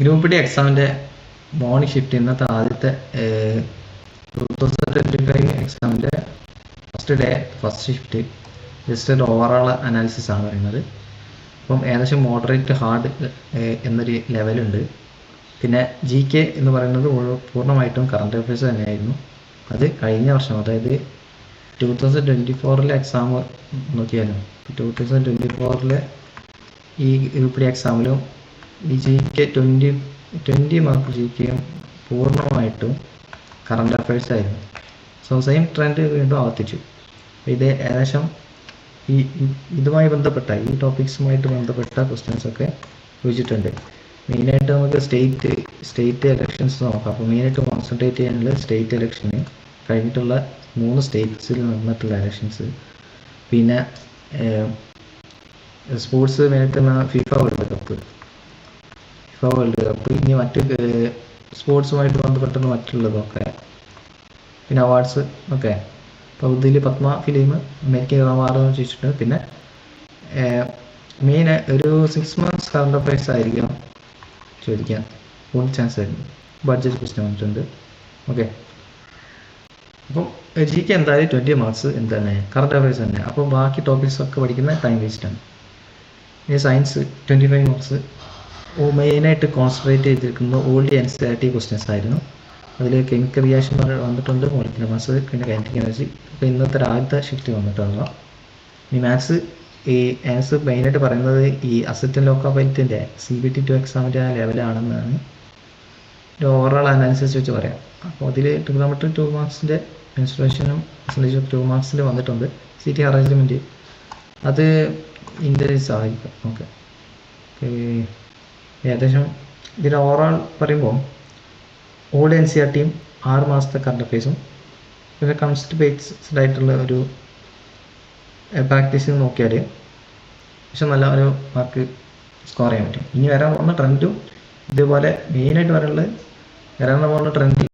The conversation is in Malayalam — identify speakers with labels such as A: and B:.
A: ഗ്രൂപ്പ് ഡി എക്സാമിൻ്റെ മോർണിംഗ് ഷിഫ്റ്റ് ഇന്നത്തെ ആദ്യത്തെ 2025 എക്സാമിൻ്റെ ഫസ്റ്റ് ഷിഫ്റ്റ് ജസ്റ്റ് ഒരു ഓവറോൾ അനാലിസിസ് ആണ് പറയുന്നത്. അപ്പം ഏകദേശം മോഡറേറ്റ് ഹാർഡ് എന്നൊരു ലെവലുണ്ട്. പിന്നെ GK എന്ന് പറയുന്നത് പൂർണ്ണമായിട്ടും കറണ്ട് അഫയേഴ്സ് തന്നെയായിരുന്നു. അത് കഴിഞ്ഞ വർഷം, അതായത് 2024 എക്സാം നോക്കിയാലും 2024 ഈ ഗ്രൂപ്പ് ഡി എക്സാമിലും ഈ GK 20 മാർക്ക് GKയും പൂർണ്ണമായിട്ടും കറണ്ട് അഫയേഴ്സ് ആയിരുന്നു. സോ സെയിം ട്രെൻഡ് വീണ്ടും ആവർത്തിച്ചു. ഇത് ഏകദേശം ഇതുമായി ബന്ധപ്പെട്ട ഈ ടോപ്പിക്സുമായിട്ട് ബന്ധപ്പെട്ട ക്വസ്റ്റ്യൻസ് ഒക്കെ ചോദിച്ചിട്ടുണ്ട്. മെയിനായിട്ട് നമുക്ക് സ്റ്റേറ്റ് ഇലക്ഷൻസ് നോക്കാം. അപ്പോൾ മെയിനായിട്ട് കോൺസെൻട്രേറ്റ് ചെയ്യാനുള്ള സ്റ്റേറ്റ് ഇലക്ഷന് കഴിഞ്ഞിട്ടുള്ള 3 സ്റ്റേറ്റ്സിൽ നടന്നിട്ടുള്ള ഇലക്ഷൻസ്, പിന്നെ സ്പോർട്സ് മെയിനായിട്ട് ഫിഫ വേൾഡ് കപ്പ്, ഇനി മറ്റ് സ്പോർട്സുമായിട്ട് ബന്ധപ്പെട്ടുള്ള മറ്റുള്ളതൊക്കെ, പിന്നെ അവാർഡ്സ് ഒക്കെ. അപ്പോൾ ഇതിൽ പത്മ ഫിലിം അമേരിക്കൻ അവാർഡ് ചോദിച്ചിട്ടുണ്ട്. പിന്നെ മെയിൻ ഒരു 6 months കറണ്ട് അഫയേഴ്സ് ആയിരിക്കും ചോദിക്കാൻ കൂടുതൽ ചാൻസ് ആയിരുന്നു. ബഡ്ജറ്റ് ക്വസ്റ്റ്യൻ വന്നിട്ടുണ്ട്. ഓക്കെ, അപ്പം GK എന്തായാലും 20 മാർക്സ് എന്താണ് കറണ്ട് അഫയേഴ്സ് തന്നെ. അപ്പോൾ ബാക്കി ടോപ്പിക്സ് ഒക്കെ പഠിക്കുന്ന ടൈം വേസ്റ്റാണ്. ഇനി സയൻസ് 25 മാർക്സ് മെയിനായിട്ട് കോൺസെൻട്രേറ്റ് ചെയ്തിരിക്കുന്നത് ഓൾഡ് NCERT ക്വസ്റ്റ്യൻസ് ആയിരുന്നു. അതിൽ കെമിക്കൽ റിയാക്ഷൻ വന്നിട്ടുണ്ട്, മോളിക്കുലർ മാസ്, പിന്നെ കൈനറ്റിക് എനർജി. അപ്പോൾ ഇന്നത്തെ ആദ്യത്തെ ഷിഫ്റ്റ് വന്നിട്ടുള്ള ഈ മാത്സ് ഈ ആൻസർ മെയിനായിട്ട് പറയുന്നത് ഈ അസറ്റ് ലോക്കോപൈറ്റിൻ്റെ CBT 2 എക്സാമിൻ്റെ ആ ലെവലാണെന്നാണ് ഒരു ഓവറോൾ അനാലിസിസ് വെച്ച് പറയാം. അപ്പോൾ അതിൽ ട്രിഗണോമെട്രി 2 മാർക്സിൻ്റെ മെൻസുറേഷനും പെർസെൻറ്റേജ് ഓഫ് 2 മാർക്സിൽ വന്നിട്ടുണ്ട്. CT അറേഞ്ച്മെൻറ്റ് അത് ഇൻ്റലിജൻസ് ആയിരിക്കും. ഓക്കെ, ഏകദേശം ഇതിൽ ഓവറോൾ പറയുമ്പോൾ ഓൾഡ് NCERTയും 6 മാസത്തെ കറണ്ട് അഫയേഴ്സും പിന്നെ കൺസെപ്റ്റ് ബേസ്ഡ് ആയിട്ടുള്ള ഒരു പ്രാക്ടീസ് നോക്കിയാൽ പക്ഷെ നല്ല ഒരു മാർക്ക് സ്കോർ ചെയ്യാൻ പറ്റും. ഇനി വരാൻ പോകുന്ന ട്രെൻഡും ഇതുപോലെ മെയിനായിട്ട് വരാൻ പോകുന്ന ട്രെൻഡ്